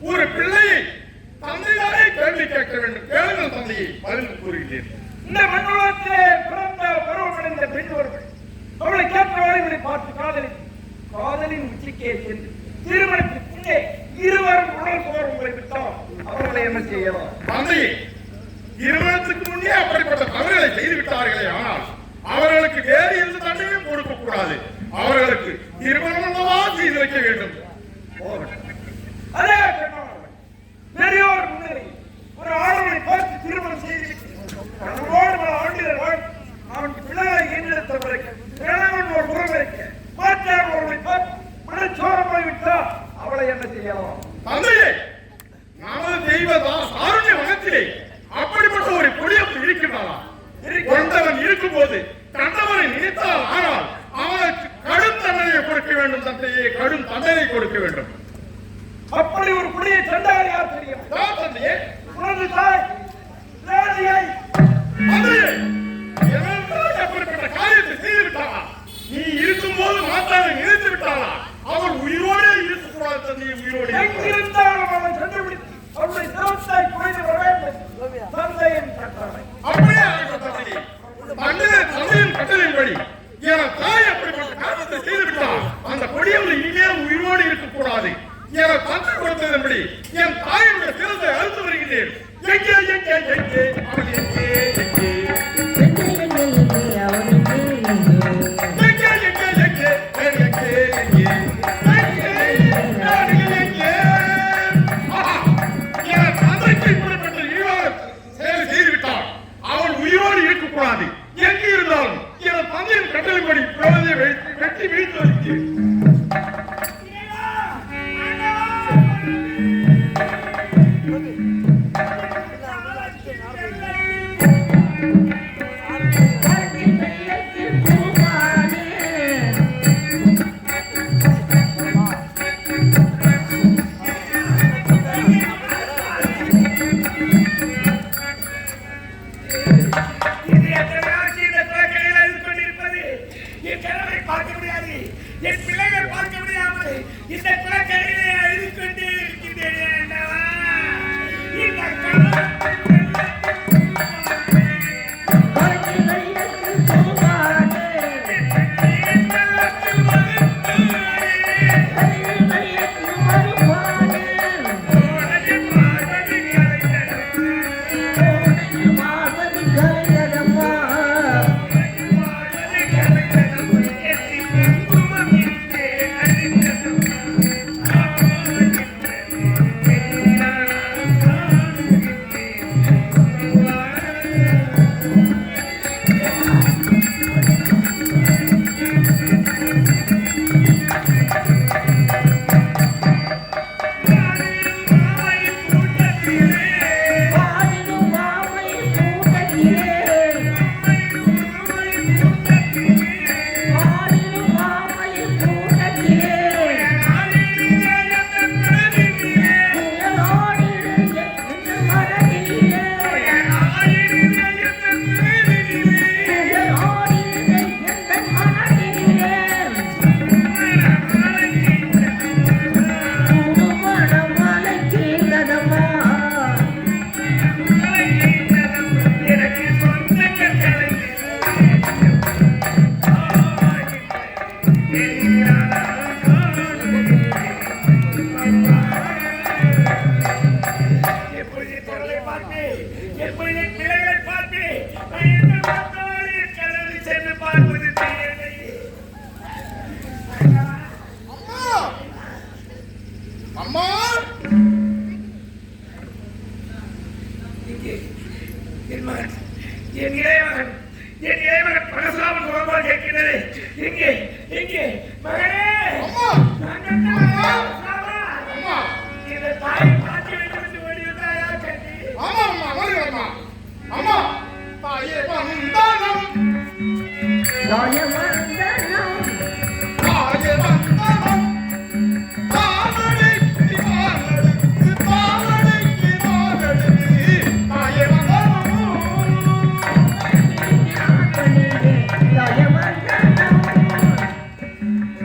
ஒரு பிள்ளையை தந்தையாரே கேள்வி கேட்க வேண்டும். கேளுங்கள் தந்தையை, பதில் கூறுகிறேன். இந்த மண்ணுலகத்திலே பிறந்த பருவமடைந்த பெண் ஒருவள் அவளை கேட்டவரை பார்த்து காதலின் உச்சிக்கே சென்று திருமணத்துக்கு முன்னே இருவரும் உடல் போர் உங்களை விட்டால் அவர்களை என்ன செய்யலாம்? தந்தையே, திருமணத்துக்கு முன்னே அப்படிப்பட்ட தவறுகளை செய்து விட்டார்களே, ஆனால் அவர்களுக்கு வேறு எந்த தண்டனையும் கொடுக்க கூடாது. அவர்களுக்கு திருமணம் செய்து வைக்க வேண்டும். அதே பெரியோர் முன்னே ஒரு ஆடவனை பார்த்து திருமணம் செய்து அவனுக்கு பிள்ளைகளை ஈன்றெடுத்த பிறகு கிழவன் ஒரு உறவு வைக்க மாற்றான் ஒருவனை பார்த்து மனச்சோரமாய் விட்டால் அவளை என்ன செய்யலாம்? தந்தையே, நமது தெய்வதான் சாருண்ய வனத்திலே அப்படிப்பட்ட ஒரு கொடியப்பு இருக்கின்றானா? கொண்டவன் இருக்கும் போது கண்டவனை நினைத்தால் ஆனால் அவனுக்கு கடும் தண்டனை கொடுக்க வேண்டும். தந்தையே, கடும் தண்டனை கொடுக்க வேண்டும். அப்படி ஒரு புதிய சண்டாளி யார் தெரியும்? தந்தையே, உனது தாய் ராணியை அப்படிப்பட்ட காரியத்தை செய்து விட்டாளா? நீ இருக்கும் போது மாத்தாவை நினைத்து விட்டாளா? அவள் உயிரோடே இருக்கக்கூடாது. தந்தையை, உயிரோடு எங்கிருந்தாலும் அவன் கண்டுபிடித்து அவளை சிரமத்தை குறைந்து வர வேண்டும். தந்தையின் கட்டளை. அப்படியே தந்தையே, தந்தையின் கட்டளையின்படி என் தாய் அப்படிப்பட்ட காரியத்தை செய்து விட்டால் அந்த கொடியவள் இனிமேல் உயிரோடு இருக்கக்கூடாது. என் தந்தை கொடுத்ததன்படி என் தாயுடைய சிரத்தை அழுத்து வருகிறேன். எங்கே எங்கே எங்கே அவள் எங்கே எங்கே எங்கே இருந்தாலும் என் தந்தையின் கட்டளைப்படி வெட்டி வீழ்த்து வருகிறேன். பொருளை பார்ப்பேன், எப்படி என் பிள்ளைகளை பார்ப்பேன். நான் என்ன பார்த்தாலும் என் கனவில் சென்று பார்ப்பது தெரியவில்லை. அம்மா இங்கே என் மகன், என் இளையமகன், என் இளையமகன் பரசுராமன் குரல்பால் கேட்கிறது. எங்கே எங்கே மகனே? அம்மா அம்மா இந்த தாயை மாற்றி வைத்து ஓடி வந்தாயா கட்டி? ஆமா அம்மா வருகிறேம்மா. அம்மா தாயே வந்தனம் தாயே வந்தனம் தாயே வந்தனம் தாவடைக்கு வாழடுத்து தாவடைக்கு வாழடுத்து தாயே வந்தனம்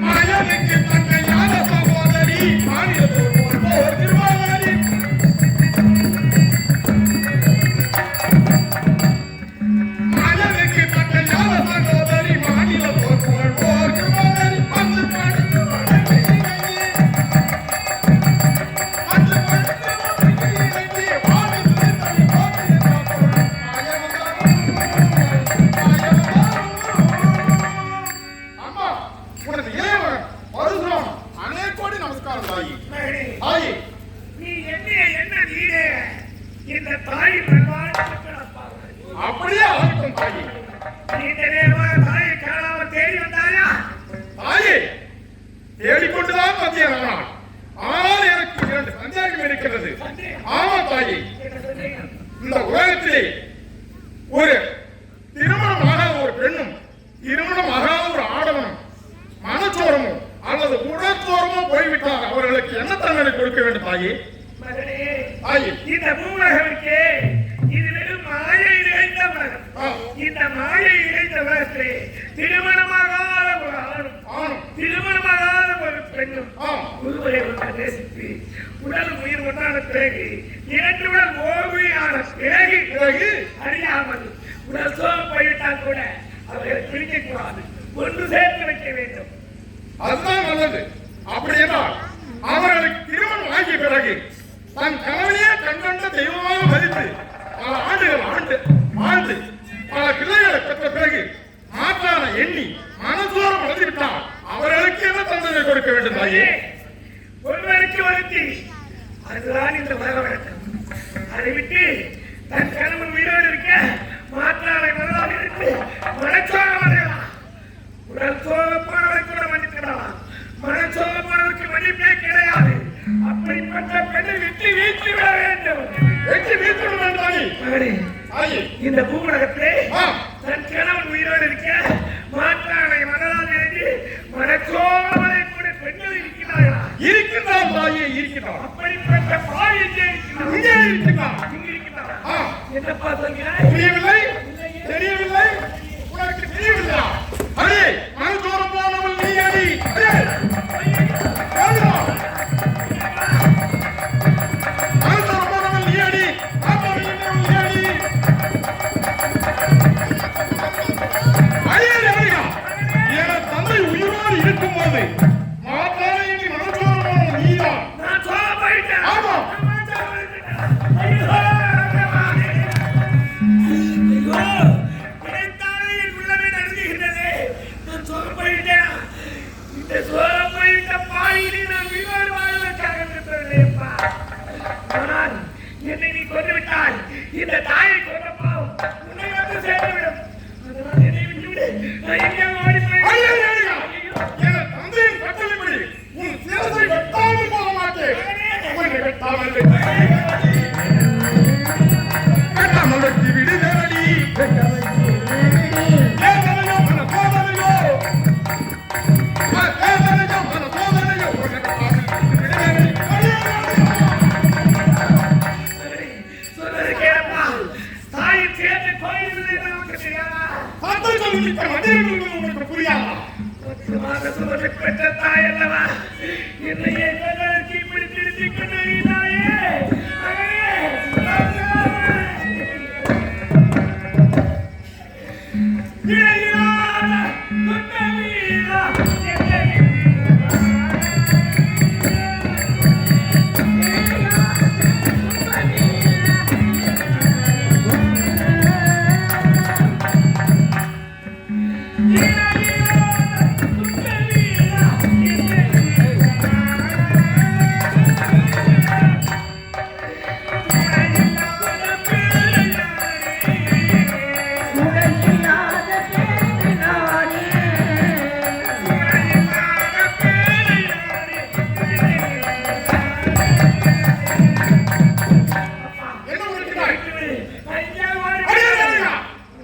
மாயனுக்கு தங்கையான சகோதரி மாநிலத்தோர் போர் திருவாளரி மாயனுக்கு தங்கையான சகோதரி மாநிலத்தோர் போர் திருவாளரி பந்து படுத்து வடக்கு பந்து படுத்து வடக்கு வானத்து தனி கோட்டை அம்மா உனது இளையவன் பரசுராமன் அநேக கோடி நமஸ்காரம் தாயி. மகனே, தாயி நீ என்ன நீரே இந்த தாயின் நல்வாழ்த்துக்களப்பா. அப்படியே ஆகட்டும் தாயி. நீண்ட நேரமாக தாயை காணாமல் தேடி வந்தாயா? தாயே தேடிக்கொண்டுதான் வந்தேன். ஆனால் எனக்கு 2 சந்தேகம் இருக்கிறது. ஆமா தாயி, என்ன சொன்னீங்க? இந்த உலகத்திலே ஒரு திருமணமாகாத ஒரு பெண்ணும் திருமணமாகாத ஒரு ஆடவனும் மனச்சோரமோ அல்லது உடற்சோரமோ போய்விட்டால் அவர்களுக்கு என்ன தண்டனை கொடுக்க வேண்டும் தாயே? மகனே, தாயே இந்த பூவுலகம் இருக்கே, இது வெறும் மாயை நிறைந்த உலகம். ஆ. இந்த மாயை நிறைந்த உலகத்திலே திருமணமாகாத ஒரு ஆணும் திருமணமாகாத ஒரு பெண்ணும் ஒருவரை ஒருவர் நேசித்து உடல் உயிர் ஒன்றான பிறகு 2 உடல் ஓவியான பிறகு அறியாமல் உடல் சோகம் போய்விட்டால் கூட அவர்களை பிரிக்க கூடாது, ஒன்று சேர்த்து வைக்க வேண்டும். அதுதான் நல்லது. அப்படி என்றால் அவர்களுக்கு திருமணம் ஆகிய பிறகு தன் கணவனையே கண்கண்ட தெய்வமாக மதித்து பல ஆண்டுகள் வாழ்ந்து பல பிள்ளைகளை பெற்ற பிறகு மாற்றான எண்ணி மனசோரம் வளர்ந்துவிட்டால் அவர்களுக்கு என்ன தண்டனை கொடுக்க வேண்டும் தாயே? ஒருவருக்கு ஒருத்தி, அதுதான் இந்த உலக வழக்கம். அதை விட்டு தன் கணவன் உயிரோடு இருக்க மாற்றானை மனதாக இருந்து மனச்சோகம் அடையலாம். உடல் சோகமானவரை கூட மன்னித்துவிடலாம், மனச்சோகமானவருக்கு மன்னிப்பே கிடையாது. அப்படிப்பட்ட பெண்ணை விட்டு வீழ்த்தி விட வேண்டும். வெற்றி வீழ்த்து விட வேண்டும் தாயே. மகனே, தாயே இந்த பூவுலகத்திலே ஆ. தன் கணவன் உயிரோடு இருக்க மாற்றானை மனதாக இருந்து மனச்சோகமனை கூட பெண்கள் இருக்கிறார்களா? இருக்கின்றான் தாயே, இருக்கின்றான். அப்படிப்பட்ட பாய் எங்கே இருக்கிறார்? இங்கே இருக்கின்றான். இங்கு இருக்கிறாரா? ஆ. என்னப்பா சொல்கிறாய்? தெரியவில்லை தெரியவில்லை உனக்கு தெரியவில்லையா? அரே மனசோரம் போனவள் நீ அடி. அரே மனசோரம் போனவள் நீ அடி. ஆப்பவள் நீ அடி. அடியே அடியா. என் தந்தை உயிரோடு இருக்கும்போது மாற்றான இனி மனசோரம் போனவள் நீதான். நான் சொல்ல போயிட்டேன். ஆமா. நான் சொல்ல போயிட்டேன். ஐயோ, ஐயோ, இதைத்தானே என் உள்ளமே நடுங்குகின்றது. நான் சொல்ல போயிட்டேன். இந்த சொல்ல போயிட்ட பாயினை நான் உயிரோடு வாழ்வதற்காக இருந்திருப்பேன்ப்பா. ஆனால் என்னை நீ கொன்று விட்டால் இந்த தாயை கொன்ற பாவம் உன்னை வந்து சேர்ந்துவிடும். அதனால் என்னை விட்டுவிடு. நான் எங்கே ஓடி அடியே போய் அடியா. என் தந்தையின் கட்டளைப்படி உன் சிரசை வெட்டாமல் போக மாட்டேன். உன்னை வெட்டாமல் வெட்டாமல் வெட்டி விடுதடி. வேதனையோ மன சோதனையோ வேதனையோ மன சோதனையோ உன்னை வெட்டாமல் விடுதடி. சொல்வது கேளப்பா. தாயின் சேர்ந்து கோயில்களை நமக்கு தெரியாதா? தந்தை சொல்லிவிட்ட மதியம் உனக்கு புரியாதா? 10 மாத சுமந்து பெற்ற தாய் அல்லவா? என்னையே கண்ணாடி பிடித்திருத்தி கொண்டிருந்தாயே. மகனே, இளையாத குற்றமீரா என்னை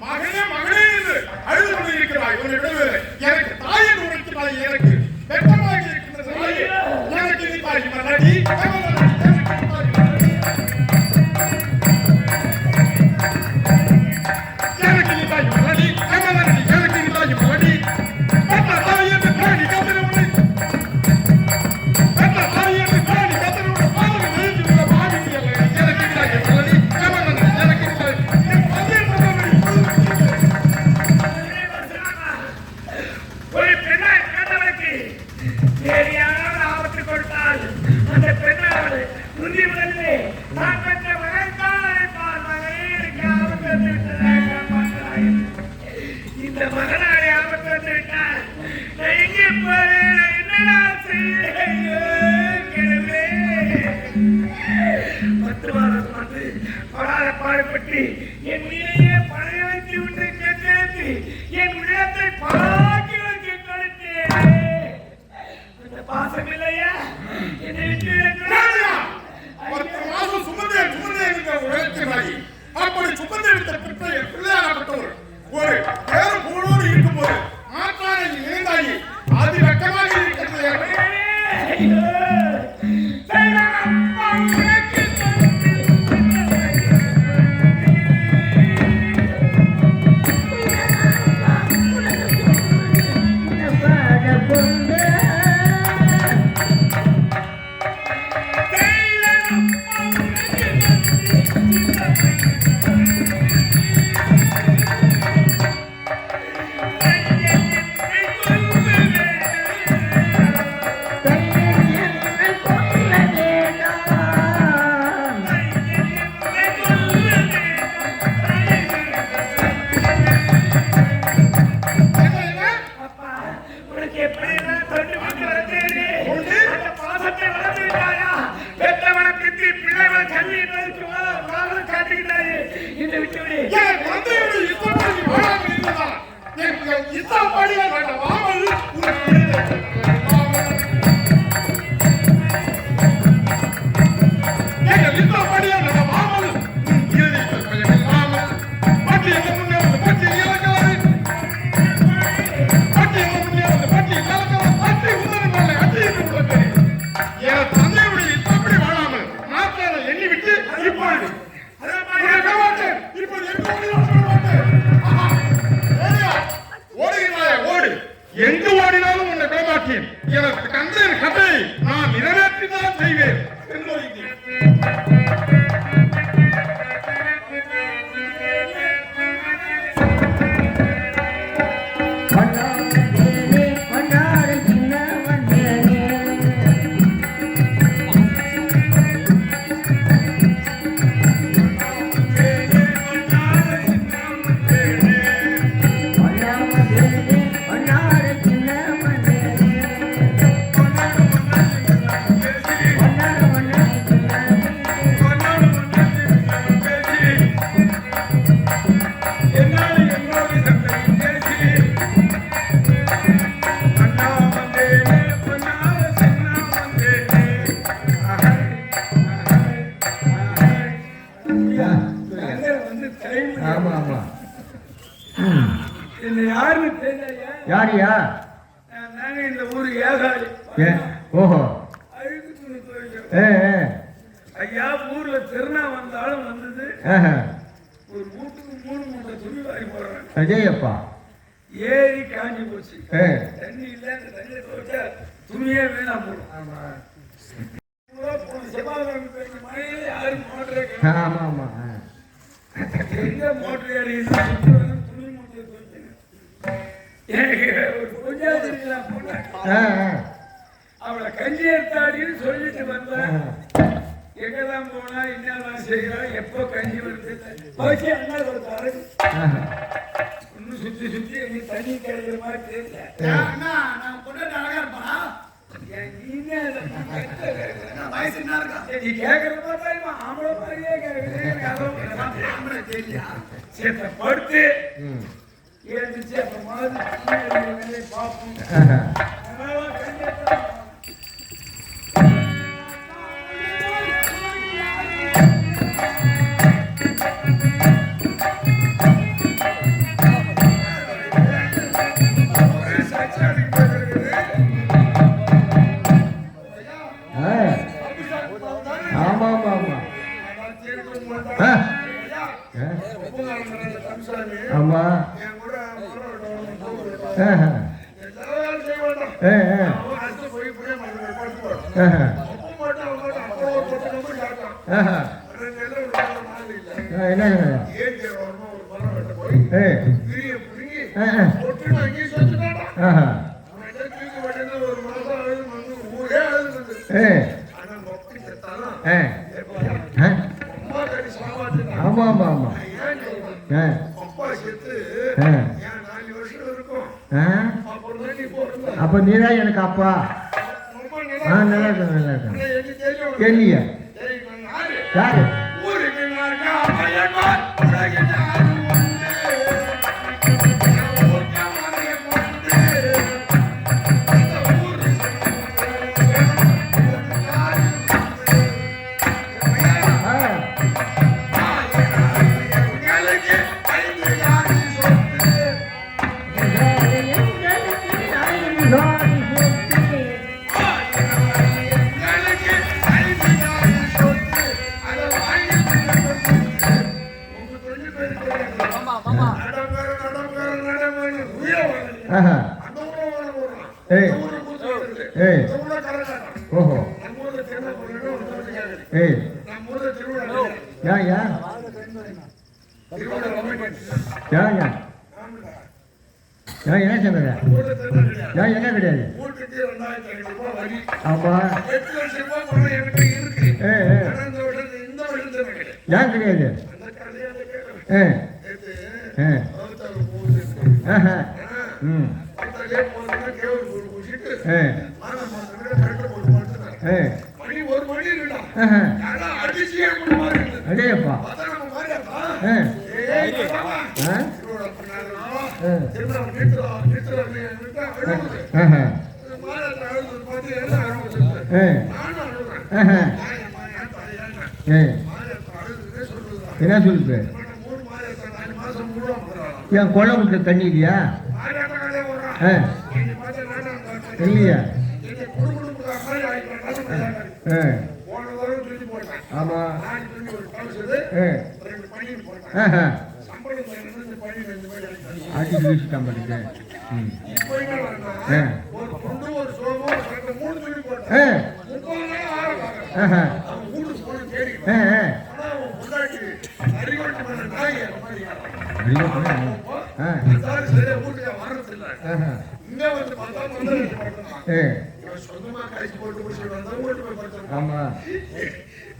மகனே மகனே என்று அழுது கொண்டிருக்கிறாய். உன்னை விடுவதில்லை. எனக்கு தாயின் உரைக்கிறாய். எனக்கு வெப்பமாக இருக்கின்ற தாயே, எனக்கு இருப்பாய் மலடி எனக்கு இருப்பாய் மலடி கமலடி எனக்கு இருப்பாய் மலடி பெற்ற தாய் என்று தேடி கத்திரவுடை பெற்ற தாய் என்று தேடி கத்திரவுடை பாதகம் எழுந்துள்ள பாவிக்கிறீர்கள். எனக்கு இருப்பாய் மலடி கமலடி எனக்கு இருப்பாய் ஒரு பெண்ணாய் கண்டவனுக்கு சரியான ஆபத்து கொடுத்தால் அந்த பெண்ணாவது உறுதி முதலிலே நான் பெற்ற மகன்தான் மகனே ஆபத்து வந்துவிட்டதாக இந்த மகனாலே ஆபத்து வந்துவிட்டால் நான் எங்கே போறேன்? என்னடா செய்ய? பத்து மாதம் வந்து படாத பாடுபட்டு என் உயிரையே பழைய வைத்து விட்டு கேட்டு என் உள்ளத்தை பாக்கி வைக்க கொடுத்தேன். அந்த பாசம் இல்லையா? என்னை விட்டு பத்து மாதம் சுமந்தே உழைக்கிறாய். அப்படி சுமந்து எடுத்த பிள்ளையாகப்பட்டவர் ஒரு பேரும் போலோடு இருக்கும்போது மாற்றான இருந்தாயி அது வெட்டமாக இருக்கிறது. எங்கு ஓடினாலும் உன்னை விடமாட்டேன். எனக்கு கந்தன் கதை நான் நிறைவேற்றிதான் செய்வேன் என்று யாரியா? இந்த ஊரு ஏகாலி. ஓஹோ. ஐயா ஊர்ல திருநா வந்தாலும் வந்தது ஒரு மூட்டுக்கு 3 மூட்டை துணி வாங்கி போடுறேன். அஜயப்பா ஏறி காஞ்சி போச்சு. தண்ணி இல்ல, அந்த தண்ணியை போட்டா துணியே வீணா போடும். செவ்வாய்க்கிழமை பெய்ஞ்ச மழையில யாரும் மோட்டரே ஆமா ஆமா எங்க மோட்டர் ஏறி துணி மூட்டையை போச்சுங்க. எனக்கு ஒரு கொஞ்சாவது பொண்ணு அவளை கஞ்சி எடுத்தாடின்னு சொல்லிட்டு வந்தேன். எங்கெல்லாம் போனா என்னெல்லாம் செய்யறா, எப்போ கஞ்சி வருது போச்சு. அண்ணா ஒரு தரகு இன்னும் சுத்தி சுத்தி எங்க தண்ணி கிடைக்கிற மாதிரி தெரியல. நான் பொண்ணு அழகா இருப்பானா? நீ கேக்குற பார்த்தா ஆம்பளை மாதிரியே கேட்குறேன். படுத்து எழுந்துச்சு அப்ப மாதிரி பார்ப்போம். ஒப்பங்காரங்க கம்சாமி ஆமா என் கூட ஆஹா. செய்ய வேண்டாம் அவன் அடுத்து போய் புரிய மாட்டேன் பார்த்து ஆஹா. அப்போ மட்டும் அவன் மட்டும் அப்போ ஒரு 10 நம்பர் சாப்பிட்டான் ஆஹா. ரெண்டு எல்லாம் ஒரு நாலு நாள் இல்லை என்ன ஏன் வரணும் ஒரு மரம் வெட்ட போய் கிரியை பிடுங்கி ஒட்டுன்னு அங்கேயே செஞ்சுட்டாடா ஆஹா. அவன் எல்லாம் தூக்கி வெட்டினா ஒரு மாசம் ஆகுது வந்து ஊரே அழுது ஆனா மொத்தம் செத்தாலும் அம்மா கறி சாப்பாட்டுதான் ஆமா ஆமா ஆமா ஏன் சொல்றேன் அப்பா செத்து ஏன் 4 வருஷம் இருக்கும் அப்புறம் தான் நீ போறல அப்ப நீதான் எனக்கு அப்பா ரொம்ப நல்லா இருக்கு நல்லா இருக்கு ஆனா எனக்கு தெரியும் தெரியல தெரியும் யாரு யாரு ஊருக்கு நான் அம்மையம்மாள் உலகில் யாரும் உண்டு ஊர்க்க மனைய கொண்டு அந்த ஊரு உங்களுக்கு 5 யாரு சொத்து உங்களுக்கு 5 யாரு சொத்து அதை வாங்கி உங்க கொஞ்சம் பேர் நடமேன்னு உயிரை ஆஹா. அந்த ஊரை போடுறான் ஏய். இந்த ஊரை கூத்து வருது ஏய். இந்த ஊரை கரகாட்டம் ஓஹோ நம்ம ஊர்ல திருவிழா போடுறோம் ஒரு தடவை கேக்குது ஏய் நம்ம ஊர்ல திருவிழா யா யா திருவிழா ரொம்ப யா யா யா என்ன சொன்னது ஊர்ல திருவிழா கிடையாது யா என்ன கிடையாது வீட்டுக்கு 2500 ரூபாய் வரி ஆமா 8 லட்சம் ரூபாய் பணம் என்கிட்ட இருக்கு ஏய் ஆனா இந்த வருஷம் கிடையாது ஏன் கிடையாது அந்த கதையை கேட்கறேன் நேத்து 66 போகுது ஆஹா. ம் பக்கத்துலயே போனதுன்னா கேவல் போட்டு குடிச்சிட்டு மாதா மாசம் கரெக்டாக போட்டு படுத்துனாங்க மணி 1 மணி இருக்குடா ஆஹா. யாரா அடிச்சியே கூட மாதிரி இருக்குது அடேப்பா பார்த்தா நம்ம மாதிரியாப்பா ஆ ஆ திருவிழா பண்ணாரு திருவிழா நிறுத்துறா விட்டா அழுகுது ஆஹா. மாதத்தை அழுது பார்த்து எல்லாம் அழுகுது நானும் அழுகுறேன் ஆஹா. ஏய் மாதத்தை அழுதுன்னே சொல்லுதுடா என்ன சொல்லுது 3 மாதத்தை 4 மாசம் முழுவா போறான் என் கொலை விட்டு தண்ணி இல்லையா மாதத்தை வர்றான் ஆ நீங்க பார்த்தா நானும் இல்லையா நீங்க குடும்பத்துக்கு மாதிரி ஆகிட்டாங்க ஆ போன தடவை துணி போட்டேன் ஆமா நான் துணி ஒரு கவுசது ஆ 2 பணியில் போட்டேன் ஆஹா. சம்பளம் இந்த பணி 2 பேர் அடித்தாங்க ஆட்டி வீசிட்டான் பாருங்க ம் இப்போ என்ன வரேன்னா, ஒரு துண்டு ஒரு சோகம் ஒரு சட்டை 3 துணி போட்டேன் ஆ 30 நாள் ஆரம்பிக்கிறேன் ஆஹா. அவன் வீட்டுக்கு போன தேடி ஆ ஆ ஆனா அவன் பொண்டாட்டி அறிவாட்டு பண்ண நாய் அந்த மாதிரி ஆ அதாவது சரியா வீட்டுக்கு வர்றதில்லை ஆஹா. இங்க வந்து பார்த்தா முதல்ல போட்டுருக்கான் ஏ இவன் சொந்தமா கழிச்சு போட்டு குடிச்சு வந்தா வீட்டு போய் படுத்துருக்கான் ஆமா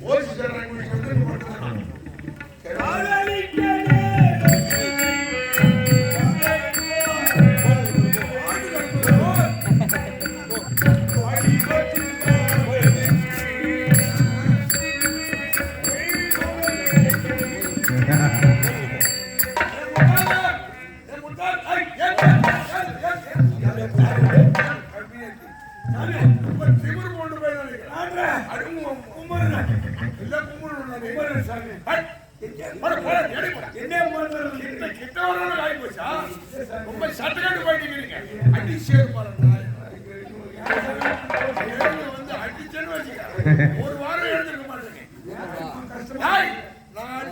ஓசி சேர்றாங்க வீட்டுக்கு வந்து போட்டுருக்கான் ஒரு வாரம் எழுந்திருக்க மாட்டேங்க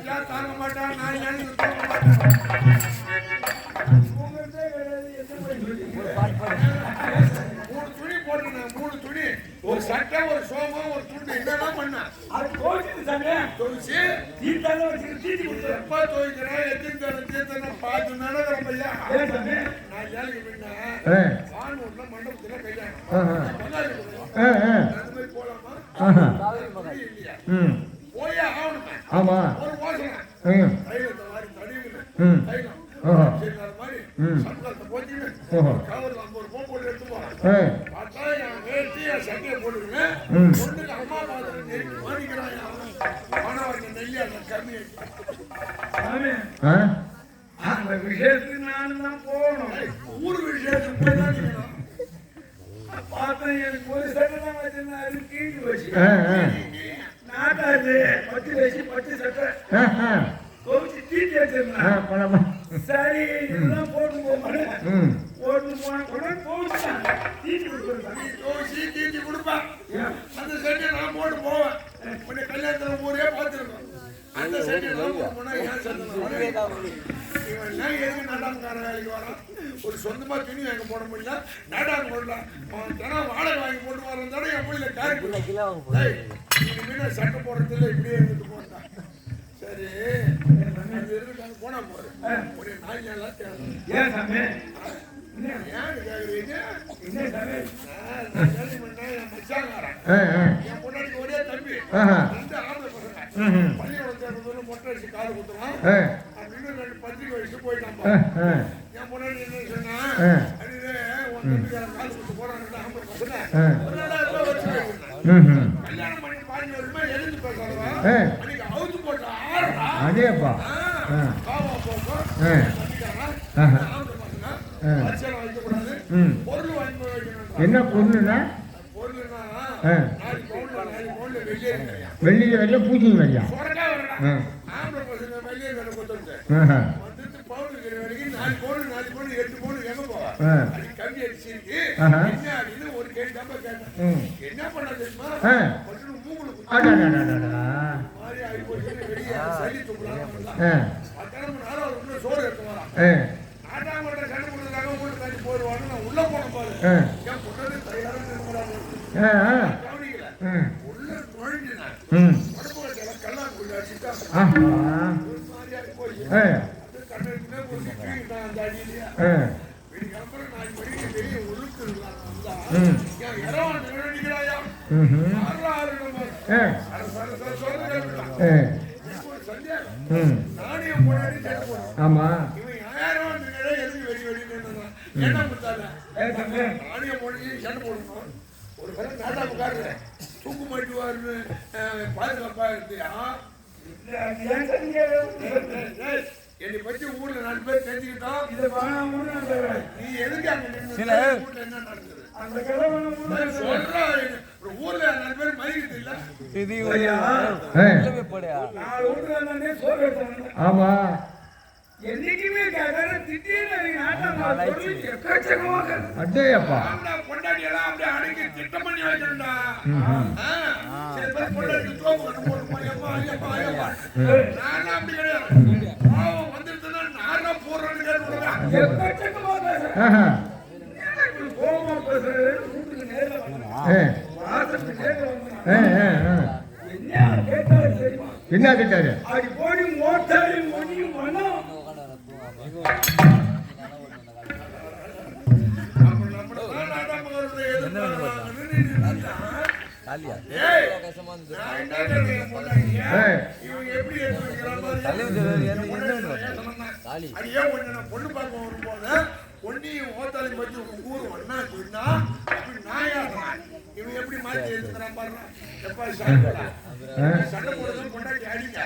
நான் தாங்க மாட்டேன் நான் எழுந்திருக்க மாட்டேன் 3 துணி போட்டுனேன் 3 துணி ஒரு சட்டை ஒரு சோமம் ஒரு துண்டு என்னெல்லாம் பண்ணேன் அது கோச்சிட்டு சாமி துணிச்சு தீட்டால வச்சு தீட்டி கொடுத்து எப்பா துவைக்கிறேன் எத்தனை தீர்த்தனை பார்த்து நடக்கிறேன் பையா ஏன் சாமி நான் வேலைக்கு போயிட்டேன் ஆ வானூர்ல மண்டபத்துல கல்யாணம் ஆஹா. பங்காளி கொடுக்கலாம். ஆ ஆ அந்த மாதிரி போலாமா ஆஹா. துணி இல்லையா ம் போயே ஆகணுமே ஆமா ஒரு வாசனை ம் தைலத்தை வாரி தடிவுல ம் தைலம் ஓஹோ சரி அது மாதிரி ம். சம்பளத்தை போச்சுன்னு ஓஹோ கவர்ல 50 ரூபாய் போட்டு எடுத்து போறேன் ஆ பார்த்தா என் வேட்டி என் சட்டையை போட்டுருவேன் ம். பொண்ணுக்கு அம்மா பாத்திர நெருங்கி மாறிக்கிறான் பணம் வாங்கி நெல்லி அந்த கம்மி சாமி ஆ அந்த விஷயத்துக்கு நான் தான் போகணும் ஊர் விஷயத்துக்கு போய் தான் நிக்கணும். பார்த்தேன் எனக்கு ஒரு சட்டை தான் வச்சிருந்தேன் அது கீழ் வச்சு ஆ ஆ நாட்டாது பட்டு வச்சு பட்டு சட்டை ஆ ஆ கோவிச்சு தீட்டி ஆ வச்சிருந்தேன் பழமா சரி இதெல்லாம் போட்டு போகிறேன் ம் போட்டு போன உடனே கோவிச்சு தீட்டி கொடுத்துருந்தேன் நீ தோசி தீட்டி கொடுப்பேன் அந்த சட்டை நான் போட்டு போவேன் உன்னை கல்யாணத்துல ஊரே பார்த்துருக்கோம் அந்த சைடு போனா ஏன் சத்தம் இவன் எல்லாம் எதுக்கு நாடாமக்கார வேலைக்கு வரான்? ஒரு சொந்தமா துணி வாங்க போட முடியல, நாடாம போடலாம். அவன் தினம் வாடகை வாங்கி போட்டு வரதோட என் போயில காரி சட்டை போடுறதுல இப்படியே இருந்துட்டு போட்டான். சரி இருந்துட்டாங்க போனா போற ஒரு நாய் எல்லாம் தேவை. ஏன் சாமி ஏன்னு கேக்குறீங்க? என் மச்சாங்காரன் என் பொண்ணாடிக்கு ஒரே தம்பி, 2 ஆம்பளை பசங்க. பள்ளியோட சேர்ந்து மொட்டை அடிச்சு காது குத்துறான். அப்படின்னு 2 பத்திரிக்கை வச்சு போயிட்டான். என் பொண்ணாடி என்ன சொன்னா, அதுவே உன் தம்பிக்காரன் காது குத்து போறான். 2 ஆம்பளை பசங்க ஒரு 2000 ரூபாய் வச்சு கல்யாணம் பண்ணி 15 வருஷமா எழுந்து பேசுறவா அன்னைக்கு அவுத்து போட்ட ஆடுறா. அதேப்பா காவா போக்கும் தம்பிக்காரன் ஆம்பளை பசங்க அரிசனம் வைக்கக்கூடாது, பொருள் வாங்கி வைக்கணும். என்ன பொண்ணுன்னா பொருள்னா 4 பவுன்ல வெள்ளிக்கு வரையா பூச்சிங்க வரையா சொரக்கா வரடா. ஆம்பளை பசங்க வெளியே வேலை கொடுத்துருச்சு வந்துட்டு பவுனுக்கு வரைக்கும் 4 பவுன் 8 பவுன் எங்க போவா? அது கம்மி அடிச்சிருக்கு என்ன அப்படின்னு ஒரு கேள்வி தான் கேட்டேன். என்ன பண்ண தெரியுமா? மூக்குல மாதிரி ஆகி போச்சு. வெளியே சளி தூக்கலாம். 10 மணி நேரம் அவர் உள்ள சோறு எடுத்து வரான். ஆட்டாமட்ட சண்டை கொடுத்துருக்காங்க, வீட்டு தண்ணி போயிடுவான்னு நான் உள்ள போன பாரு. என் பொண்ணு தயாராக கவனிக்கல. உள்ள நுழைஞ்சினேன். உடம்பு கட்டெல்லாம் கல்லாங்குள்ள அடிச்சுட்டான். ஒரு மாதிரியாக போய் கண்ணு ஒரு தூக்கிட்டான் அந்த அடியிலேயே. வீடு கிளம்புற 4 மணிக்கு வெளியே உழுத்துருக்கலாம். என் இரவான் நிகழ்ச்சிக்கிறாயா 6 சந்தியா நாணயம் போராடி சேர்த்து போறோம். ஆமா இவன் 1000 எதுக்கு வெடி வெடின்னு என்ன கொடுத்தாங்க? நாணயம் போட்டு சண்டை போடணும். ஒரு பேர் நாட்டாமக்காரரு தூக்கு மாட்டுவாருன்னு பாதுகாப்பா இருந்தியா? என்னை பத்தி ஊர்ல 4 பேர் தெரிஞ்சுக்கிட்டோம். நீ எதுக்கு அங்க நின்று ஊர்ல என்ன நடக்குது சொல்ற? ஊர்ல 4 பேர் மதிக்கிறது இல்ல. ஆமா என்னைக்குமே கேட்கற திடீர்னு அட்டேப்பா பொண்டாடி எல்லாம் அப்படியே அடக்கி திட்டம் பண்ணி வைக்கணும்டா. சில பேர் பொண்டாடி நான் அப்படி கிடையாது. பாவம் வந்துருச்சுன்னா நானா போடுறேன்னு கேட்டுருக்கேன். என்ன கேட்டாரு? அப்படி போடி மோட்டாரையும் மொழியும் பண்ணோம். பொண்ணு பார்க்க வரும்போது பொண்ணையும் ஓத்தாலையும் பத்தி ஊர் ஒன்னா போயிட்டா அப்படி நாயாடுறான். இவன் எப்படி மாத்தி எடுத்துக்கிறான் பாருங்க. எப்ப சண்டை போடுறதும் கொண்டாடி அடிங்க.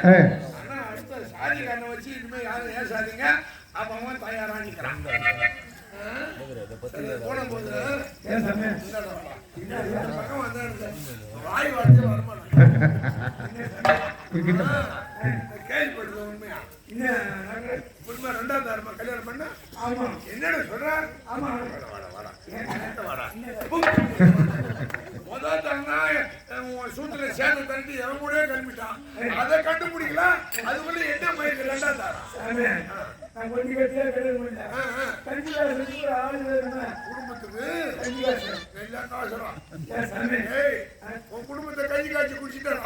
ஆனா அடுத்த சாதிக்காரனை வச்சு இனிமே யாரும் ஏசாதீங்க. அப்ப அவன் தயாராகிக்கிறான். போடும்போது பக்கம் வந்தா வாய் வார்த்தை வரமாட்டான். கேள்விப்படுறது உண்மையா? உண்மை 2ஆம் தாரமா கல்யாணம் பண்ண? ஆமா. என்னடா சொல்ற? ஆமா. முதல் தரனா சூத்துல சேர்ந்து தண்டி எவன் கூட கிளம்பிட்டான். அதை கண்டுபிடிக்கல. அதுக்குள்ள என்ன மயக்க 2ஆம் தாரம் குடும்பத்துக்கு நல்லா காசுறான். உன் குடும்பத்தை கஞ்சி காய்ச்சி குடிச்சுட்டான்.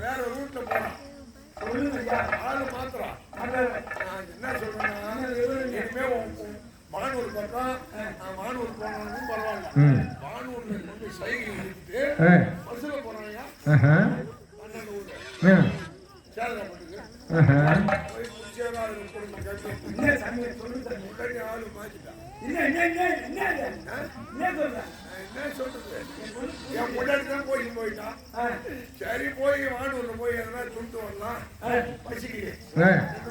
வேற ரூட்ல போறான். ஆளு மாத்திரம் என்ன சொல்றேன்னா, இனிமே மானூர் பக்கம் மானூர் போனாலும் பரவாயில்ல. மானூர்ல கொண்டு சைக்கிள் எடுத்துட்டு பஸ்ல போறாங்க. 12 ஊர் சேதப்பட்டுக்கு போய் குடிச்சேரா குடும்பம் கட்டி ஆளு மாத்திட்டான். என்ன சொல்றது? என் முன்னாடி தான் கோயில் போயிட்டான். சரி போய் வானூர்ல போய் எதனா துண்டு வரலாம் பசிக்கு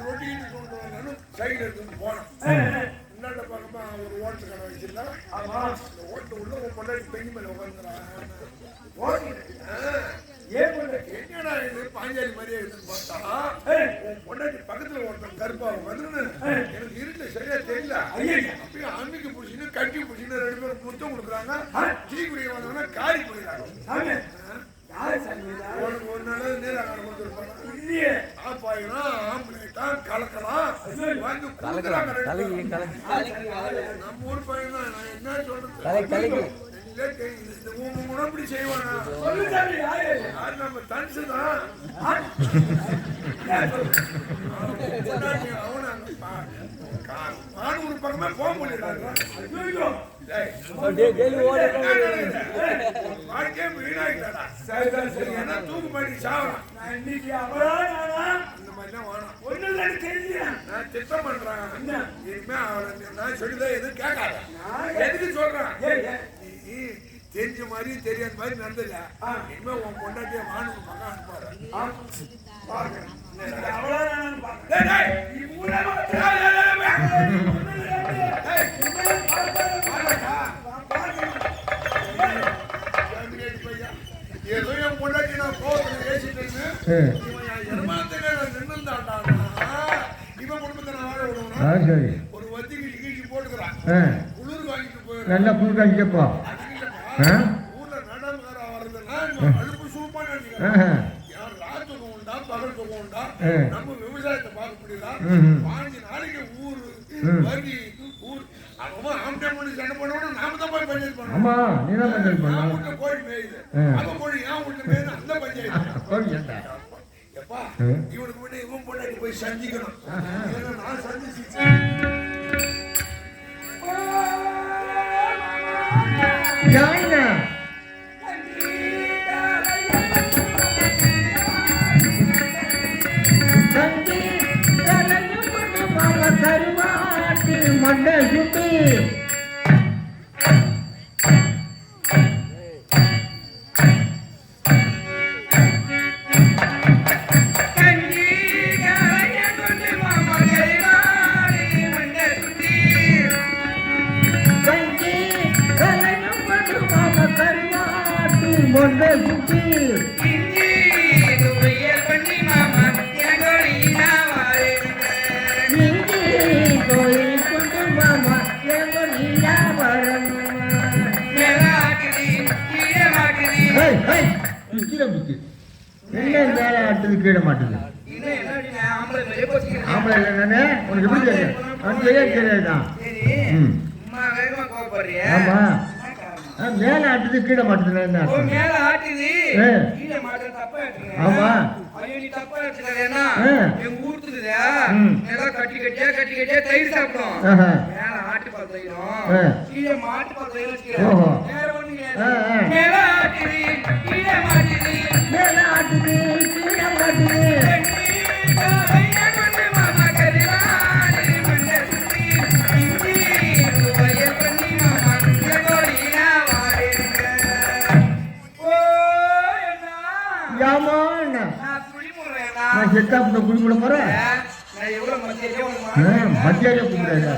ரொட்டிக்கிட்டு துண்டு வரலான்னு சைக்கிள் எடுத்துட்டு போனோம். முன்னாடி பக்கமா ஒரு ஓட்டு கடை வச்சிருந்தா. இந்த ஓட்டு உள்ள ஒரு பொண்டாட்டி பெண் மேல உட்காந்துறான். என்னடா இது பாஞ்சாலி மாதிரியே இருக்குன்னு பார்த்தா உன் பொண்டாட்டி பக்கத்துல ஒருத்தன் கருப்பா உட்காந்துன்னு எனக்கு இருட்டு சரியா தெரியல. அப்பயும் அம்மிக்கு பிடிச்சின்னு கட்டி பிடிச்சின்னு 2 பேரும் முத்தம் கொடுக்குறாங்க. டீ குடிக்க வந்தவங்க காரி போயிடுறாங்க. சாமி யாரு சாமி உனக்கு ஒரு நாள் நீராகாரம் கொடுத்துருப்பாங்க. இல்லையே ஆப்பாயினா ஆம்பளைட்டான் கலக்கலாம் வந்து கொடுக்குறாங்க. நம்ம ஊர் பையன் தான். நான் என்ன சொல்றது? இந்த கூட இப்படி செய்வானா? சொல்லு சாமி யாரு யாரு நம்ம தனுசு தான். ஒரு பக்கமே போக முடியாது. வாழ்க்கையே வீணாயிட்டாடா. என்ன தூக்கு மாட்டி சாவலாம். இன்னைக்கு அவளா இந்த மாதிரிலாம் வேணும். ஒண்ணு தெரிஞ்சேன் நான் திட்டம் பண்றேன். இனிமே அவளை நான் சொல்லிதான் எதுவும் கேட்காத. எதுக்கு சொல்றேன்? நீ தெரிஞ்ச மாதிரி தெரியாத மாதிரி நடந்தல. இனிமே உன் பொண்டாட்டிய மானுக்கு பக்கம் அனுப்பாரு. ஏதோ என் பொண்டாட்டி நான் கோவத்துல பேசிட்டேன்னு இவன் குடும்பத்தை நான் வாழ விடுவேன். ஒரு வத்திக்கு கீழ்ச்சி போட்டுக்கிறான். குளிர் வாங்கிட்டு போயிடுறேன். நல்லா புழுக்காச்சிக்கப்பா ஊர்ல நடமாற வர்றதுன்னா அழுப்பு சூப்பா நினைக்கிறேன். ராத்துக்கு உண்டா பகலுக்கு உண்டா நம்ம விவசாயத்தை பார்க்க முடியல. 5 நாளைக்கு ஊர் வரி ஊர் அவன் ஆம்பளை மணி சண்டை பண்ணுவோம். நாம தான் போய் பஞ்சாயத்து பண்ணுவோம். ஆமா நீ தான் பஞ்சாயத்து பண்ண. வீட்டுல கோழி மேயுது. அவன் கோழி ஏன் வீட்டுல மேயுது அந்த பஞ்சாயத்து. எப்பா இவனுக்கு முன்னே இவன் பொண்டாட்டி போய் சந்திக்கணும். ஏன்னா நான் சந்திச்சு யாருங்க கருவாட்டு மண்டை சுட்டு மண்டை சுட்டு என்ன வேலை ஆட்டுது கீழே மாட்டுது. ஆம்பளை இல்லைன்னு உனக்கு எப்படி தெரியும்? அவனுக்கு தெரியாதுதான். ஆமா மேல ஆட்டுது கீழே மாட்டுது. ஆமா கட்டி கட்டியா தயிர் சாப்பிடும். ஆட்டு பால் தயிரும் கீழே மாட்டு பால் தயிரும் மேல ஆட்டுது கீழே மாட்டுது மேல ஆட்டுது கீழே மாட்டுது. நான் செத்தாப்புல குடிமுட போறேன். மத்தியாலே கும்பிடாது.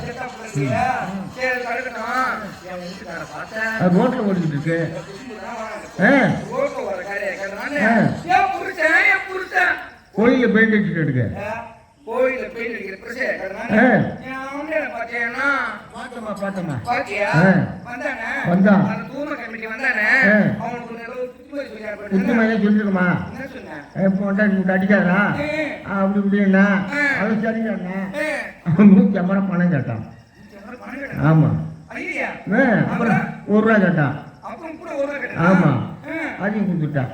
ரோட்ல ஓடிக்கிட்டு இருக்கு. கோயில பெயிண்ட் அடிச்சுட்டு எடுக்க. கோயில பெயிண்ட் அடிக்கிற பிரச்சனை பாத்தமா வந்தான் குத்துமையா சொல்லிருக்குமா அடிக்காதா அப்படி இப்படின்னா அது சரிங்க 150 பணம் கேட்டான். ஆமா அப்புறம் 1 ரூபா கேட்டான். ஆமா அதையும் கொடுத்துட்டான்.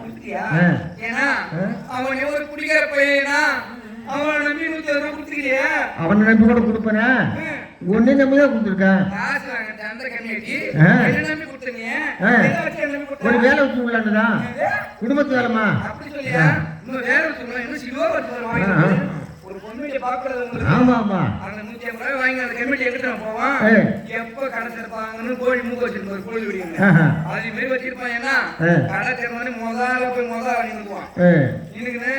அவனை நம்பி கூட கொடுப்பேனா? ஒன்னே நம்பிதான் கொடுத்துருக்கேன். ஒரு வேலை வச்சு உள்ளாண்டுதான் குடும்பத்து வேலைமா. ஆமா ஆமா எப்ப கடை திறப்பாங்கன்னு கோழி மூக்க வச்சிருப்பான். ஒரு கோழி விடுங்க அது மாரி வச்சிருப்பான். ஏன்னா கடை திறந்தானே முதல்ல போய் நின்றுக்குவான். நின்றுக்குன்னு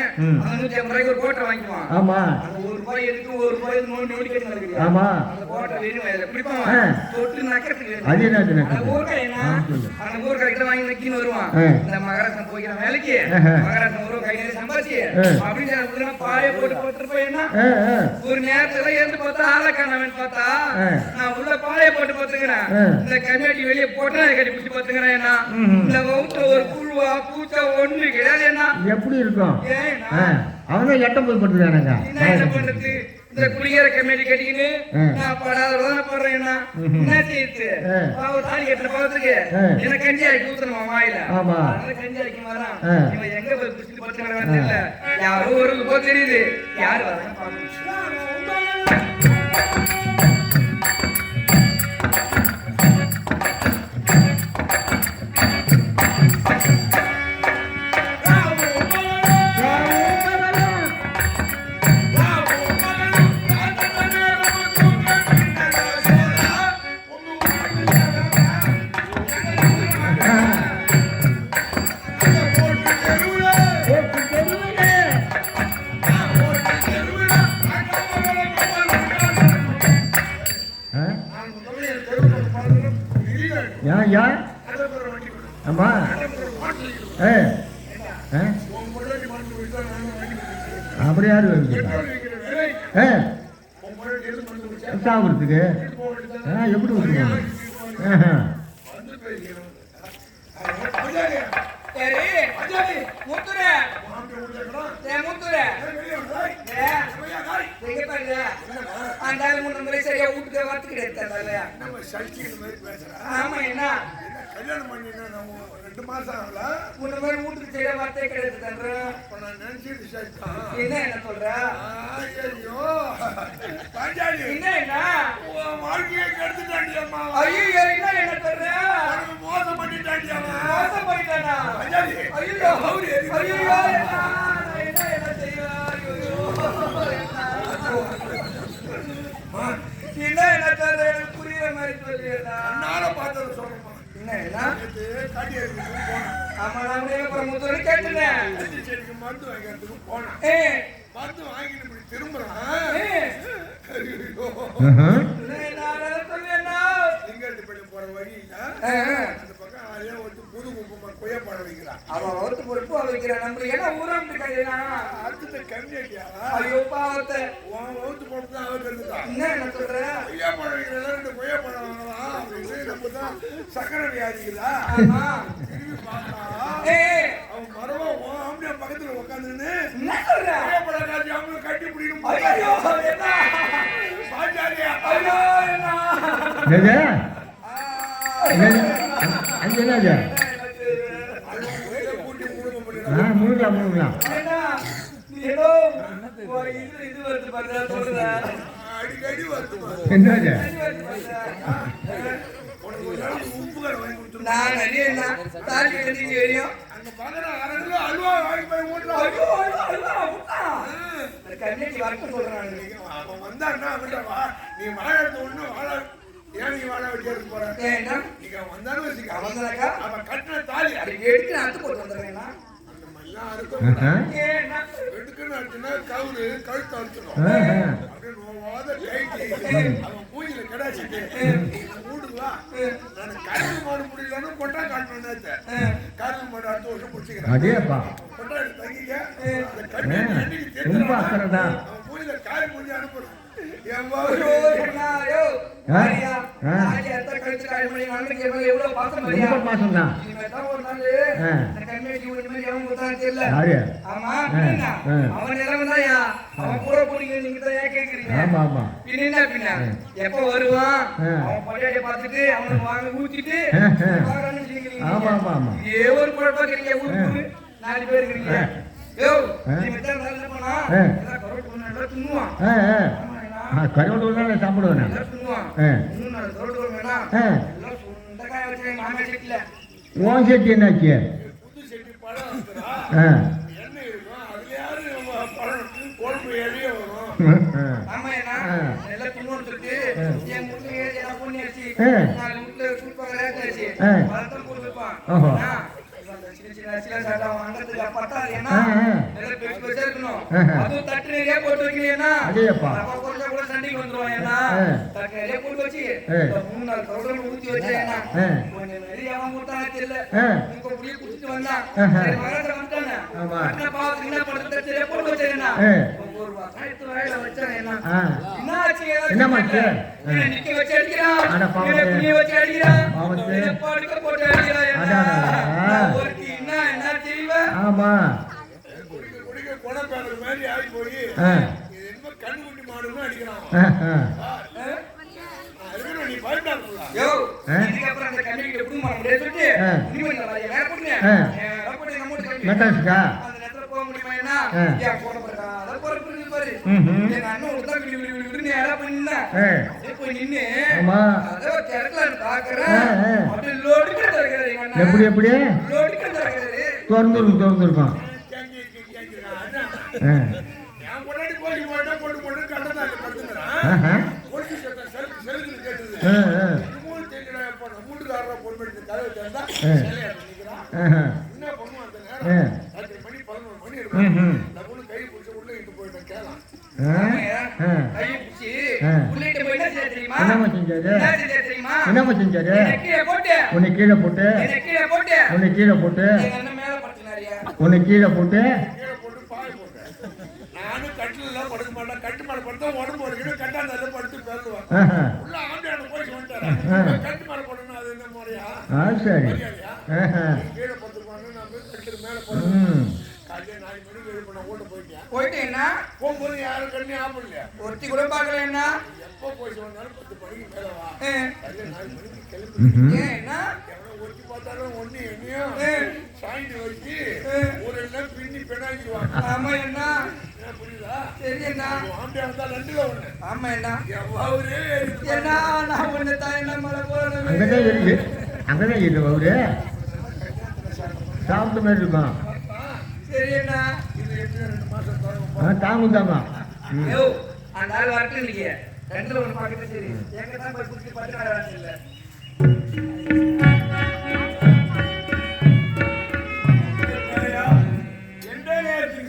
அந்த 150 ரூபாய்க்கு ஒரு கோட்டை வாங்கிக்குவான். ஆமா அந்த 1 ரூபாய் எதுக்கு 1 ரூபாய் நோண்டி கேட்டு ஆமா அந்த கோட்டை வெறும் பிடிப்பான். தொட்டு நக்கிறதுக்கு அந்த ஊர்காய்கிட்ட வாங்கி நக்கின்னு வருவான். இந்த மகராசன் போய்க்கிற வேலைக்கு மகராசன் ஒரு கையில சம்பாதிச்சு வச்சு அப்படின்னு பாய போட்டு போட்டுருப்பேன்னா ஒரு நேரத்துல இருந்து பார்த்தா ஆளை காணவன் பார்த்தா நான் உள்ள பாய போட்டு பார்த்துக்கிறேன் இந்த கண்ணாடி வெளியே போட்டு கட்டி பிடிச்சி பார்த்துக்கிறேன் என்ன இந்த வகுத்துல ஒரு புழுவா பூச்சா ஒண்ணு கிடையாது என்ன எப்படி இருக்கும் அவனே எட்டம் போய் படுத்துறானுங்க என்ன பண்றது இந்த குளிக்கிற கண்ணாடி கட்டிக்கின்னு நான் படாத போடுறேன் என்ன செய்யுது தாலி கட்டுற பாவத்துக்கு என்ன கஞ்சி ஆக்கி ஊத்துறமா வாயில கஞ்சி ஆக்கி வரான் இவன் எங்க போய் பிடிச்சிட்டு படுத்துக்கிறான்னு தெரியல யாரோ ஒரு போது தெரியுது யாரு வரான்னு பாக்கணும் ஆமா அப்படி யாரு சாப்பிடுறதுக்கு எப்படி விட்டுருவாங்க சரியா வீட்டுக்கு வரத்து கிடையாது ஆமா என்ன கல்யாணம் பண்ணினா நம்ம 2 மாசம் ஆகல உன்ன மாதிரி வீட்டுக்கு செய்ய வார்த்தை கிடையாது நான் நினைச்சிட்டு சரிதான் என்ன சொல்ற ஐயோ பாஞ்சாலி என்ன வாழ்க்கையை கெடுத்துட்டாண்டி அம்மா ஐயோ என்ன சொல்ற மோசம் பண்ணிட்டாண்டி அம்மா மோசம் பண்ணிட்டானா பாஞ்சாலி ஐயோ ஐயோ என்ன செய்வா என்ன சொல்ற புரியுற மாதிரி சொல்லியா நாளை பார்த்தது சொல்றேன் முத்து கேட்டுனேன் மருந்து வாங்கிறதுக்கு போனேன் மருந்து வாங்கிட்டு திரும்புறான் போற வழியில அந்த பக்கம் அதே ஒரு புது குப்பமா கொய்யாப்பழம் வைக்கிறான் அவன் ஒருத்து பொறுப்பு வைக்கிறான் நம்ம ஏன்னா ஊரம் அடுத்த கம்மியா ஐயோ பாவத்தை ஒருத்து பொறுப்பு தான் அவர் இருக்குதான் என்ன சொல்ற கொய்யாப்பழம் வைக்கிறதா 2 கொய்யாப்பழம் வாங்கலாம் அப்படின்னு நம்ம தான் சக்கரை வியாதிக்குதா திரும்பி பார்த்தா அவன் மரபம் ஆம்பளை பக்கத்துல உட்காந்துன்னு கொய்யாப்பழம் காட்சி அவங்களை கட்டி பிடிக்கணும் முழுக்கலாம் அடிக்கடி வருது அல்வா வாங்கி போய் அவன் வந்தான்னா நீ வாழ ஒண்ணு வாழ ஏன் நீ வாழ வைக்கிறது போற நீங்க வந்தாலும் வச்சுக்க அவன் கட்டின தாலி எடுத்து அத்து போட்டு வந்துடுறேன்னா எடுக்குன்னு அடிச்சுன்னா கவுரு கழுத்து அடிச்சிடும் அவன் பூஜையில கிடைச்சிட்டு மூடுவா நான் கருது மாடு முடியலன்னு கொட்டா காட்டணும் கருது மாடு அடுத்த வருஷம் முடிச்சுக்கிறேன் கொட்டா தங்கிக்க அந்த கண்ணி அவன் பூஜையில காய் முடிஞ்சு அனுப்புறேன் எப்ப வருவான் அவன் பள்ளியாடைய பார்த்துட்டு அவனுக்கு வாங்க ஊத்திட்டு ஒரு குழப்பா இருக்கீங்க ஊருக்கு 4 பேர் இருக்கீங்க கருவூர் சாப்பிடுவேன் ஓன் செட்டி என்னாச்சு ஆமா. என்ன பாத்து என்ன பண்றது தெரிய போட்டு வச்சேனா ஒரு வாய்த்து வாயில வச்சேன் என்ன என்னாச்சு என்னமாச்சு நிக்க வச்சு அடிக்கிறான் அட பாவம் நீ வச்சு அடிக்கிறான் பாவம் என்ன பாடுக்க போட்டு அடிக்கிறான் ஒருத்தி என்ன தெரியுமா ஆமா குடிக்க குணப்பேற மாதிரி ஆகி போய் இது என்ன கண்ணு குட்டி மாடுன்னு அடிக்கிறான் நீ பயப்படாதா யோ இதுக்கு அப்புறம் அந்த கண்ணிக்கு புடி மாற முடியாது சொல்லிட்டு நீ வந்து வரைய வேற போடுங்க ரப்படி நம்ம கண்ணி மெட்டாஸ்கா அந்த நேரத்துல போக முடியுமா என்ன ஏன் போட போறா அத போறது பாரு எங்க அண்ணன் உள்ள தான் விடு நீ யாரா பண்ணா போய் நின்னு ஆமா அத தெரக்கல பாக்குறேன் அப்படியே லோடிக்கு தரகறே எங்க அண்ணன் எப்படி லோடிக்கு தரகறே திறந்துருக்கும் நான் முன்னாடி போய் போட்டு கண்டதா படுத்துறான் போலீஸ் செல்லுக்கு கேட்டது மூணு தேங்கடா அப்ப மூட்டுக்காரரா போன் பண்ணி கதவை திறந்தா சேலையா நிக்கிறான் என்ன பண்ணுவான் அந்த நேரம் 10 மணி 11 மணி இருக்கும் நான் பொண்ணு கை பிடிச்சு உள்ள இட்டு போயிட்டேன் கேலாம் கை பிடிச்சி உள்ளேட்டு போய் என்ன செய்ய தெரியுமா என்னமா செஞ்சாரு உன்னை கீழே போட்டு என்ன மேல படுத்துனாரியா உன்னை கீழே போட்டு பாய் போட்டேன் நானும் கட்டில எல்லாம் படுக்க மாட்டேன் கட்டு மேல படுத்தா உடம்பு வலிக்கணும் கட்டாந்தால படுத்து பேருவேன் உள்ள ஆண்டியான போய் வந்துட்டாரு கட்டு மேல போடணும் அது என்ன முறையா சரி கீழே படுத்துப்பாங்க நான் கட்டு மேல போடுறேன் காலையில 4 மணிக்கு எழுப்ப நான் ஓட்ட போயிட்டேன்னா போகும்போது யாரும் கண்ணி ஆப்பிடலையா ஒருத்தி கூட பாக்கல என்ன எப்போ போயிட்டு வந்தாலும் 10 மணிக்கு மேல வா காலையில 4 மணிக்கு கிளம்பி என்ன ஒருத்தி பார்த்தாலும் ஒண்ணு என்னையும் சாய்ந்து வச்சு ஒரு எல்லாம் பின்னி பெண்ணாக்கிடுவாங்க ஆமா என்ன புரியுதா சரி என்ன ஆம்பியா வந்தா 2ல 1 ஆமா என்ன அவரு என்ன நான் ஒண்ணு தான் என்ன மலை போறேன் அங்கதான் இருக்கு அவரு சாப்பிட்ட மாதிரி இருக்கும் சரி என்ன இது 2 மாசம் தாங்க ஐயோ அந்த ஆள் வரட்டும் இல்லையே 2ல 1 பாக்கிட்டு சரி எங்க தான் போய் குடிச்சு பட்டு வராது இல்ல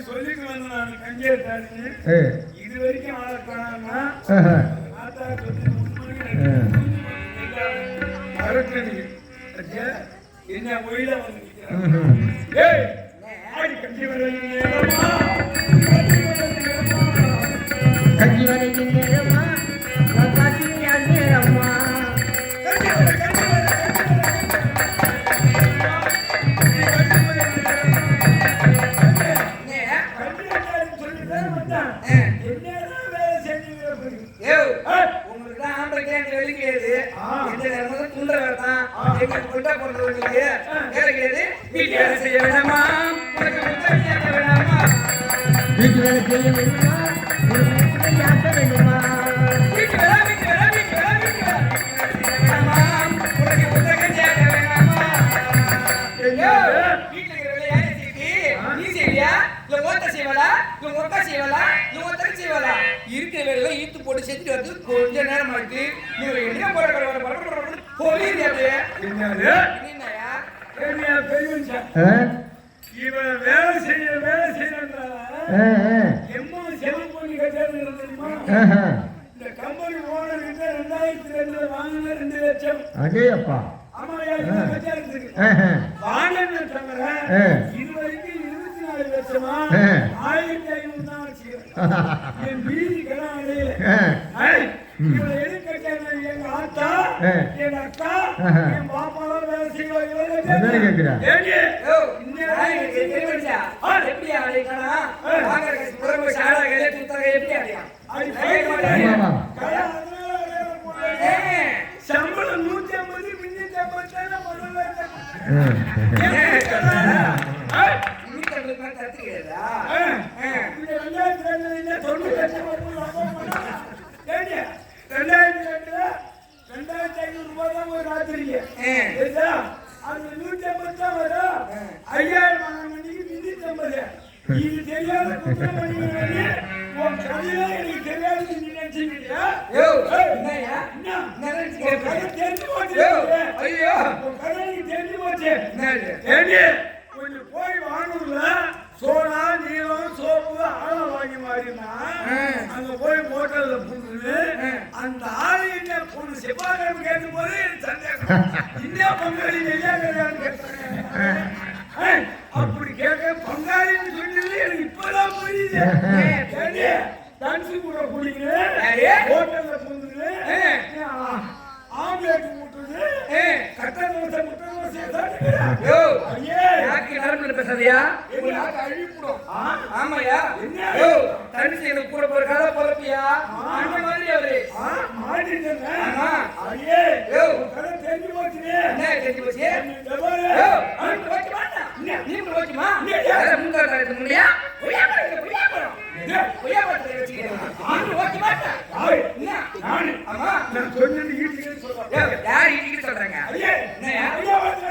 சொல்லிட்டு வந்து நான் கஞ்சே தானே இது வரைக்கும் ஆள காணாம ஆத்தா சொல்லி என்ன ஒயில வந்து ஏய் ஆடி கஞ்சி வரேன்மா கஞ்சி வரேன்மா நான் பாட்டி அண்ணேரம்மா வீட்டு வேலை செய்ய வேண்டுமா ஆக்க வேண்டுமா இருக்கிற வேலை ஈத்து போட்டு செஞ்சுட்டு வந்து கொஞ்ச நேரம் ஆச்சு நீங்க என்ன இவன் வேலை செய்யறா எம்மா செலவு பண்ணி கட்டாரு தெரியுமா இந்த கம்பெனி ஓனர் கிட்ட 2002 வாங்கின 2 லட்சம் அதே அப்பா ஆமா வாங்கின தவிர இது வரைக்கும் 24 லட்சமா 1500 தான் வச்சுக்கிறேன் என் வீதி கடன் அடையில இவளை எது கட்டாரு எங்க ஆத்தா என் அக்கா என் பாப்பாவும் வேலை செய்வாங்க எப்படி அடைக்கணா சம்பளம் 150 மிஞ்சி 2500 ரூபாய் தான் ஒரு ராத்திரிக்கு அது 150 தான் வரும் 5000 மணிக்கு மிஞ்சி 50 இது தெரியாத குற்றமணிகளே உன் கதையில எனக்கு தெரியாது நீ நினைச்சீங்க என்னையா என்ன தெரிஞ்சு போச்சு ஐயோ உன் கதை தெரிஞ்சு போச்சு ஏண்டி கொஞ்சம் போய் வாங்கல சோடா நீளம் சோப்பு ஆழம் வாங்கி மாறினா அங்க போய் ஹோட்டல்ல புண்ணு அந்த ஆளு என்ன பொண்ணு செவ்வாய்க்கிழமை கேட்கும் போது சந்தேகம் இன்னும் பொங்கல் நெய்யா கிடையாது அப்படி கேட்க பங்காளின்னு சொன்னது எனக்கு இப்பதான் புரியுது. ஏண்டி, டான்ஸ் கூட புடிங்க, ஹோட்டல்ல போகுது, ஆம்லேட் முட்டுது, கட்ட தோசை முட்டை தோசை சாப்பிடுறா. யோ, ஐயே, யாக்கு நரம்புல பேசாதயா? உங்க நாக்கு அழிப்புடும். ஆமாயா. யோ, டான்ஸ் எனக்கு கூட போற கதை போறப்பியா? அந்த மாதிரி அவரு. மாட்டிட்டேன். ஆமா. ஐயே, யோ, கதை தெரிஞ்சு போச்சுனே. என்ன தெரிஞ்சு போச்சு? யோ, அவன் போச்சு மாட்டா. நீ போச்சுமா? அத முங்க காலத்து முன்னையா? ஒய்யா போறோம். ஒய்யா போறத வெச்சிக்கிறேன். நீ போச்சு மாட்டா. என்ன? நான் ஆமா நான் சொன்னது ஈட்டிக்கு சொல்றேன். யார் ஈட்டிக்கு சொல்றாங்க? ஐயே, என்னயா? ஐயா வந்து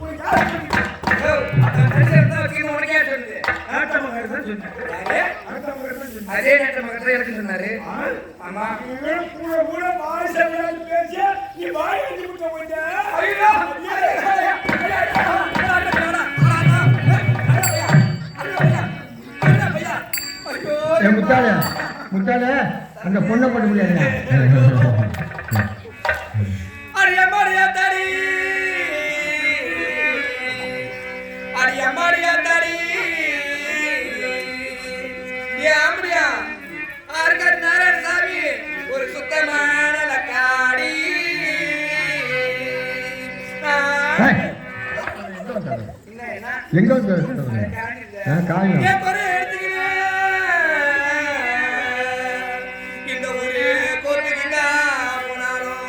ஒரு யார் சொல்றீங்க? யோ, நான் பேசுறத வச்சு உனக்கு யார் சொல்லுது? நாட்டமகர் தான் சொன்னாரு. யாரு? நாட்டமகர் தான் சொன்னாரு. அதே நாட்டமகர் தான் எனக்கு சொன்னாரு. ஆமா. கூட வாய்ஸால பேசி நீ வாய் அடி விட்டு போய்ட்ட. ஐயோ! முத்தால அந்த பொண்ணை போட முடியாது. ஒரு சுத்தமான லக்காடி எங்க காயம் இந்த ஒரு கோத்துக்கிட்டா போனாலும்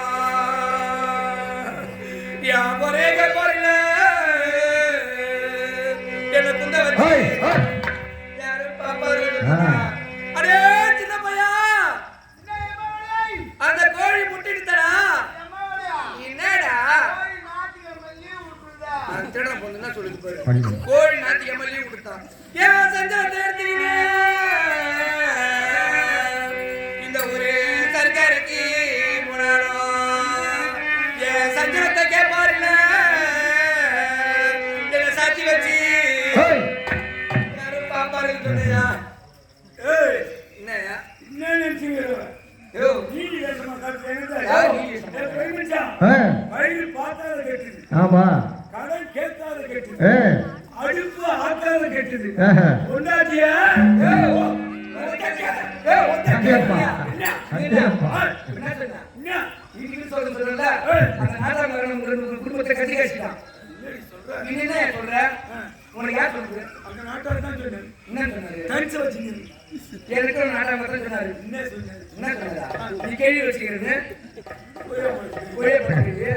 என் ஒரே போறல என்ன குந்த வச்சு யாரு பாப்பா அடே சின்ன பையா அந்த கோழி முட்டிடுதடா என்னடா திருட பொண்ணுன்னா சொல்லுது பாரு கோழி நாத்திகமா லீவ் கொடுத்தான் ஏன் சஞ்சலத்தை எடுத்துறீங்க இந்த ஒரு சர்க்காருக்கு போனாலும் என் சஞ்சலத்தை கேட்பாருல என்ன சாட்சி வச்சு யாரும் பாப்பாரு சொன்னையா என்னயா என்ன நினைச்சீங்க யோ நீதி தேசமா வயிறு பார்த்தாத கேட்டுது ஆமா கடை கேட்காத கேட்டுது அடுப்பு ஆக்காத கேட்டுது கொண்டாட்டியா குடும்பத்தை கட்டி காய்ச்சிட்டான் என்ன சொல்ற உனக்கு யார் சொல்றது அந்த நாட்டார் தான் சொன்னாரு என்ன சொன்னாரு தனிச்சு வச்சுங்க எனக்கு நாட்டார் தான் சொன்னாரு என்ன சொன்னாரு என்ன சொன்னாரா நீ கேள்வி வச்சுக்கிறது ஒரே பண்ணுறது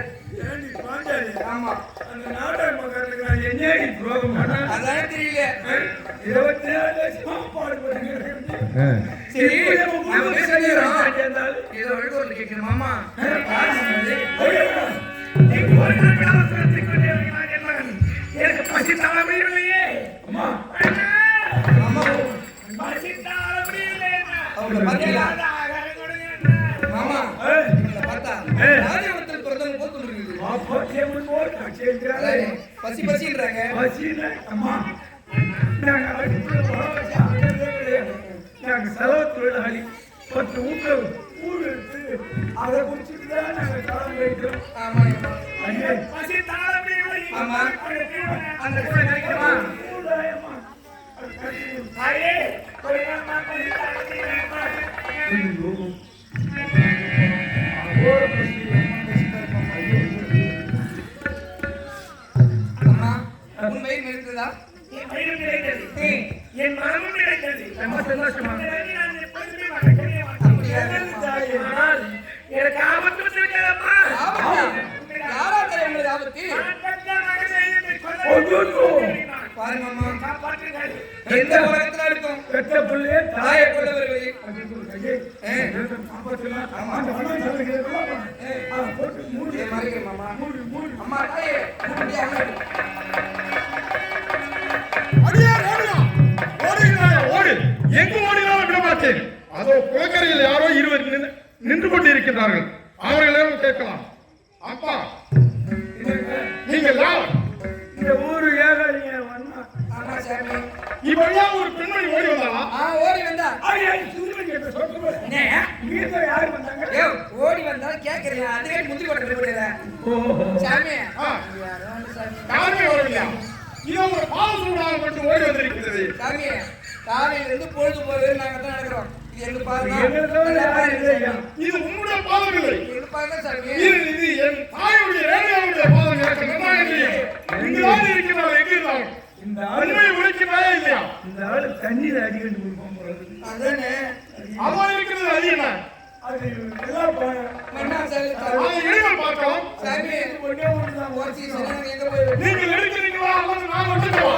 ஆமா அந்த நாட்டார் மக்களுக்கு நான் என்னடி துரோகம் பண்ண அதான் தெரியல 24 லட்சம் பாடு பண்ணுங்க சரி நம்ம பேசுறோம் ஏதோ வழிகோட்டு கேட்கிறேன் மாமா எனக்கு பசி தாழ முடியவில்லையே அம்மா அம்மா பசி தாழ முடியவில்லை அவங்க பத்தியா மாமா இவங்கள பார்த்தா ராஜவத்தில் பிறந்தவங்க போல் தோன்றுகிறது போச்சேமன் போல் காட்சியன்றாங்க பசி பசின்றாங்க பசினா அம்மா நாங்க நாங்க செலவு தொழிலாளி 10 ஊட்ட ஊர் எடுத்து அதை குடிச்சிட்டு தான் நாங்கள் காலம் வைக்கிறோம் ஆமா பசி தாழ முடியவில்லை ஆமா அந்த கூட கிடைக்குமா ஐயே கோயிலம்மா பசி தாழ முடியவில்லை அம்மா உன் வயிறு நிறைந்ததா என் வயிறு நிறைந்தது என் மனமும் நிறைந்தது ரொம்ப சந்தோஷமா எனக்கு ஆபத்து வந்துவிட்டதம்மா யாராவது எங்களுக்கு ஆபத்து பாருங்க அம்மா எந்த உலகத்துல இருக்கும் பெற்ற பிள்ளையே தாயை கொண்டவர்களே அம்மா தாயே ஓடு எங்கு ஓடினாலும் விட மாட்டேன் அதோ குளக்கரையில் யாரோ இருவர் நின்று கொண்டிருக்கிறார்கள் அவர்களிடம் கேட்கலாம் அப்பா நீங்கள் யார் இந்த ஊரு ஏகாலிங்க இவெல்லா ஒரு பெண்மணி ஓடி வந்தாளா ஓடி வந்தா யாரு வந்தாங்க ஓடி வந்தா கேக்குறீங்க அதுவே முந்திரி கொட்டை சாமி யாருமே வரலையா இதோ ஒரு பால் சூடாக மட்டும் ஓடி வந்திருக்கிறது. சாமி காலையில இருந்து பொழுது போகுது நாங்க தான் நடக்கிறோம். இது எங்க பாருங்க. இது உன்னுடைய பாதம் இல்லை. எங்க பாருங்க சாமி. இது என் தாயுடைய ரேடியோவுடைய பாதம். எனக்கு நன்றாக தெரியும். இங்குதான் இருக்கிறார். எங்க இருந்தாங்க இந்த ஆளு உண்மை உழைக்கிறாயா இல்லையா? இந்த ஆளு தண்ணீர் அடிக்கடி கொடுப்போம் போறது. அதானே அவன் இருக்கிறது அது என்ன? அது எல்லாம் மண்ணா சாமி. அதை இனிமேல் பார்க்கலாம். சாமி ஒண்ணே ஒண்ணுதான். ஒரு சீசன் எங்க போய் நீங்கள் எடுக்கிறீங்களா அல்லது நான் எடுக்கவா?